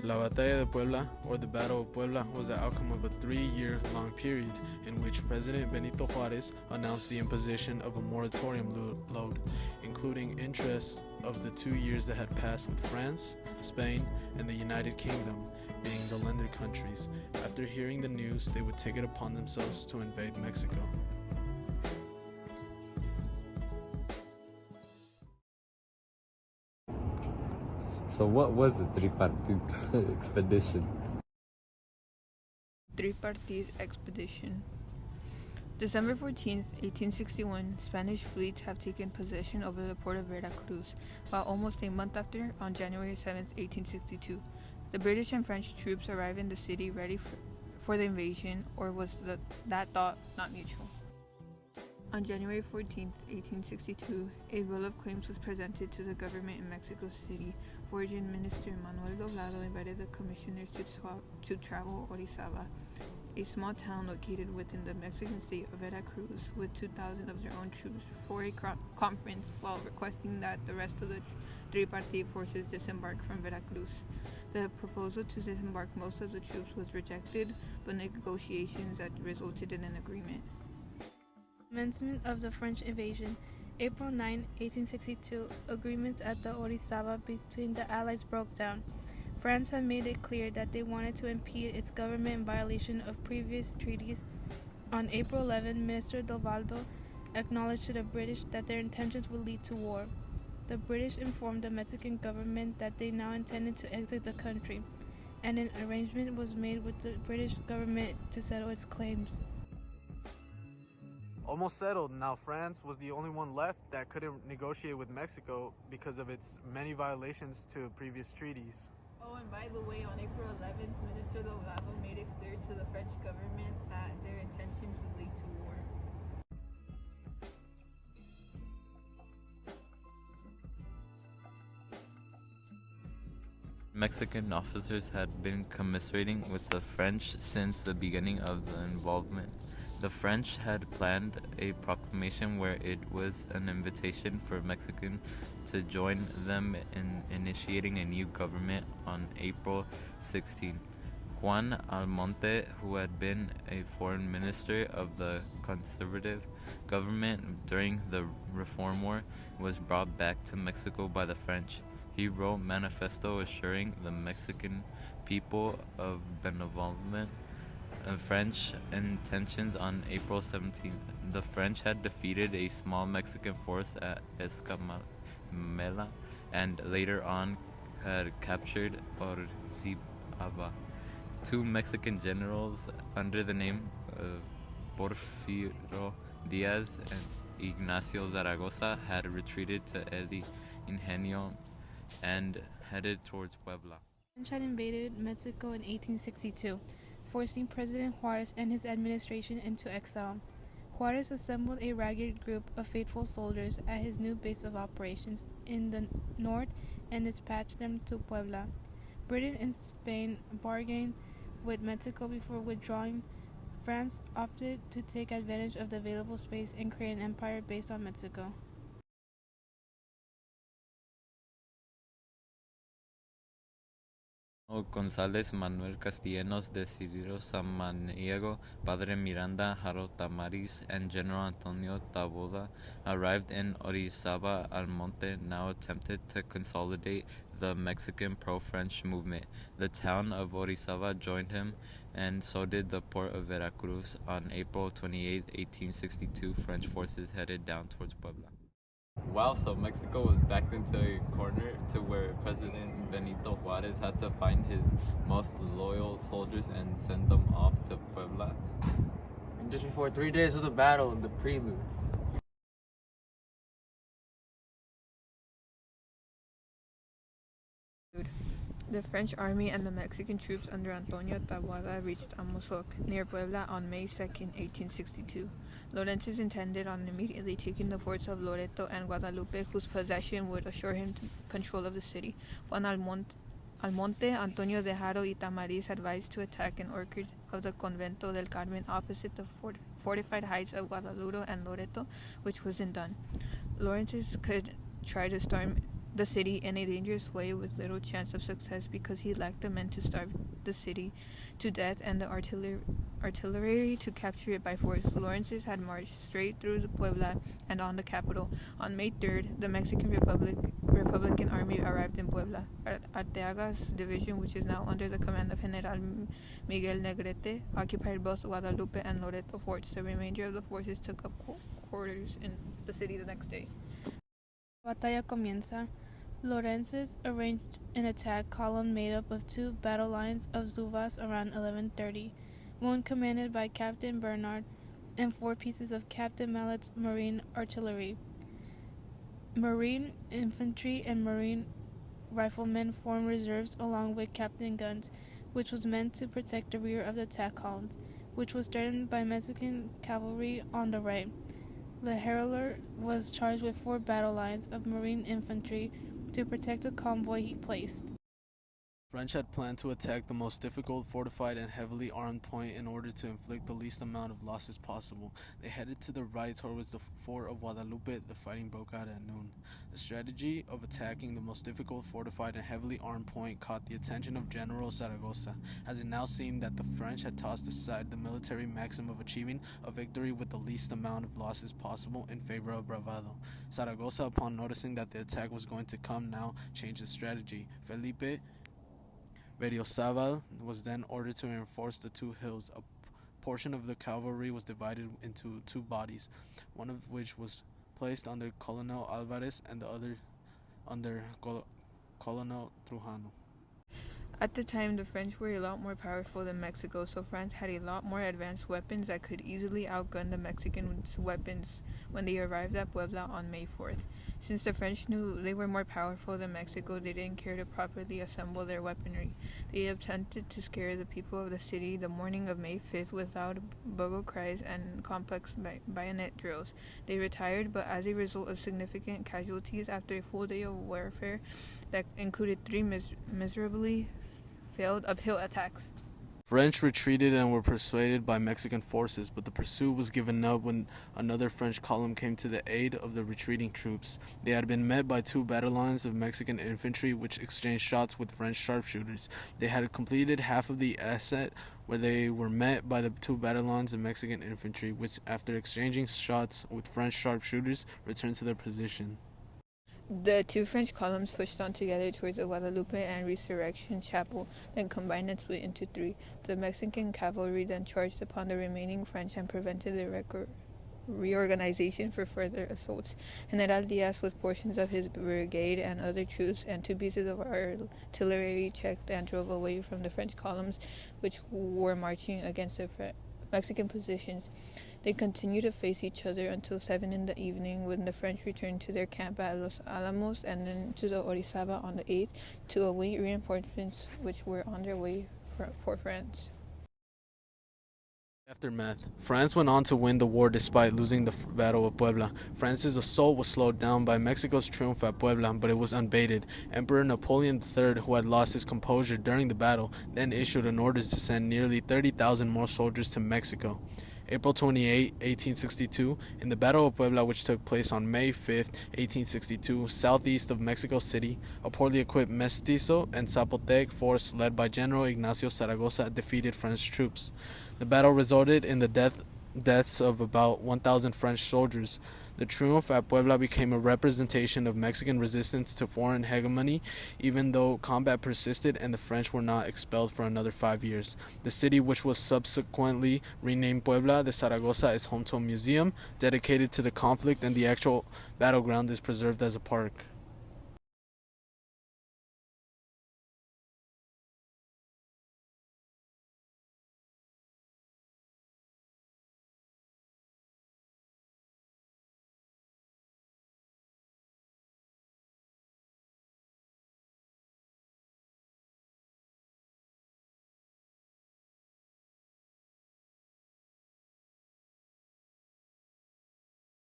La Batalla de Puebla, or the Battle of Puebla, was the outcome of a 3-year-long period in which President Benito Juarez announced the imposition of a moratorium load, including interest of the 2 years that had passed, with France, Spain, and the United Kingdom being the lender countries. After hearing the news, they would take it upon themselves to invade Mexico. So what was the Tripartite expedition? Tripartite expedition. December 14th, 1861, Spanish fleets have taken possession over the port of Veracruz, while almost a month after, on January 7th, 1862, the British and French troops arrive in the city ready for the invasion, or was that thought not mutual? On January 14th, 1862, a bill of claims was presented to the government in Mexico City. Foreign Minister Manuel Doblado invited the commissioners to travel Orizaba, a small town located within the Mexican state of Veracruz, with 2,000 of their own troops, for a conference, while requesting that the rest of the tripartite forces disembark from Veracruz. The proposal to disembark most of the troops was rejected, but negotiations that resulted in an agreement. Commencement of the French invasion. April 9, 1862, agreements at the Orizaba between the Allies broke down. France had made it clear that they wanted to impede its government in violation of previous treaties. On April 11, Minister Dovaldo acknowledged to the British that their intentions would lead to war. The British informed the Mexican government that they now intended to exit the country, and an arrangement was made with the British government to settle its claims. Almost settled. Now France was the only one left that couldn't negotiate with Mexico because of its many violations to previous treaties. Oh, and by the way, on April 11th, Minister Doblado made it clear to the French government that their intentions would lead to war. Mexican officers had been commiserating with the French since the beginning of the involvement. The French had planned a proclamation where it was an invitation for Mexicans to join them in initiating a new government on April 16. Juan Almonte, who had been a foreign minister of the conservative government during the Reform War, was brought back to Mexico by the French. He wrote manifesto assuring the Mexican people of benevolent French intentions on April 17th. The French had defeated a small Mexican force at Escamela and later on had captured Orizaba. 2 Mexican generals under the name of Porfirio Diaz and Ignacio Zaragoza had retreated to El Ingenio and headed towards Puebla. The French had invaded Mexico in 1862, forcing President Juarez and his administration into exile. Juarez assembled a ragged group of faithful soldiers at his new base of operations in the north and dispatched them to Puebla. Britain and Spain bargained with Mexico before withdrawing. France opted to take advantage of the available space and create an empire based on Mexico. González, Manuel Castellanos, Desiderio Samaniego, Padre Miranda, Jaro Tamaris, and General Antonio Taboada arrived in Orizaba. Almonte now attempted to consolidate the Mexican pro-French movement. The town of Orizaba joined him, and so did the port of Veracruz. On April 28, 1862, French forces headed down towards Puebla. Wow, so Mexico was backed into a corner to where President Benito Juarez had to find his most loyal soldiers and send them off to Puebla. And just before 3 days of the battle, the prelude. The French army and the Mexican troops under Antonio Taboada reached Amozoc, near Puebla, on May 2, 1862. Lawrence intended on immediately taking the forts of Loreto and Guadalupe, whose possession would assure him control of the city. Juan Almonte, Antonio de Jaro, y Tamariz advised to attack an orchard of the Convento del Carmen opposite the fortified heights of Guadalupe and Loreto, which wasn't done. Lawrence could try to storm the city in a dangerous way with little chance of success because he lacked the men to starve the city to death and the artillery to capture it by force. Lawrence had marched straight through Puebla and on the capital. On May 3rd, the Mexican Republican Army arrived in Puebla. Arteaga's division, which is now under the command of General Miguel Negrete, occupied both Guadalupe and Loreto forts. The remainder of the forces took up quarters in the city the next day. Batalla comienza. Lawrence arranged an attack column made up of 2 battle lines of Zuvas around 11:30, one commanded by Captain Bernard and 4 pieces of Captain Mallet's marine artillery. Marine infantry and marine riflemen formed reserves along with Captain guns, which was meant to protect the rear of the attack columns, which was threatened by Mexican cavalry on the right. L'Herrler was charged with 4 battle lines of marine infantry to protect the convoy he placed. French had planned to attack the most difficult, fortified, and heavily armed point in order to inflict the least amount of losses possible. They headed to the right towards the fort of Guadalupe. The fighting broke out at noon. The strategy of attacking the most difficult, fortified, and heavily armed point caught the attention of General Zaragoza, as it now seemed that the French had tossed aside the military maxim of achieving a victory with the least amount of losses possible in favor of bravado. Zaragoza, upon noticing that the attack was going to come, now changed his strategy. Felipe Berriozábal was then ordered to reinforce the 2 hills. A portion of the cavalry was divided into 2 bodies, one of which was placed under Colonel Alvarez and the other under Colonel Trujano. At the time, the French were a lot more powerful than Mexico, so France had a lot more advanced weapons that could easily outgun the Mexican weapons when they arrived at Puebla on May 4th. Since the French knew they were more powerful than Mexico, they didn't care to properly assemble their weaponry. They attempted to scare the people of the city the morning of May 5th with loud bugle cries and complex bayonet drills. They retired, but as a result of significant casualties after a full day of warfare that included 3 miserably failed uphill attacks. French retreated and were persuaded by Mexican forces, but the pursuit was given up when another French column came to the aid of the retreating troops. They had been met by 2 battle lines of Mexican infantry, which exchanged shots with French sharpshooters. They had completed half of the ascent, where they were met by the 2 battle lines of Mexican infantry, which, after exchanging shots with French sharpshooters, returned to their position. The 2 French columns pushed on together towards the Guadalupe and Resurrection Chapel, then combined and split into 3. The Mexican cavalry then charged upon the remaining French and prevented the reorganization for further assaults. General Diaz, with portions of his brigade and other troops and 2 pieces of artillery, checked and drove away from the French columns, which were marching against the Mexican positions. They continued to face each other until 7 in the evening, when the French returned to their camp at Los Alamos and then to the Orizaba on the 8th to await reinforcements which were on their way for France. Aftermath. France went on to win the war despite losing the Battle of Puebla. France's assault was slowed down by Mexico's triumph at Puebla, but it was unabated. Emperor Napoleon III, who had lost his composure during the battle, then issued an order to send nearly 30,000 more soldiers to Mexico. April 28, 1862, in the Battle of Puebla, which took place on May 5, 1862, southeast of Mexico City, a poorly equipped Mestizo and Zapotec force led by General Ignacio Zaragoza defeated French troops. The battle resulted in the deaths of about 1,000 French soldiers. The triumph at Puebla became a representation of Mexican resistance to foreign hegemony, even though combat persisted and the French were not expelled for another 5 years. The city, which was subsequently renamed Puebla de Zaragoza, is home to a museum dedicated to the conflict, and the actual battleground is preserved as a park.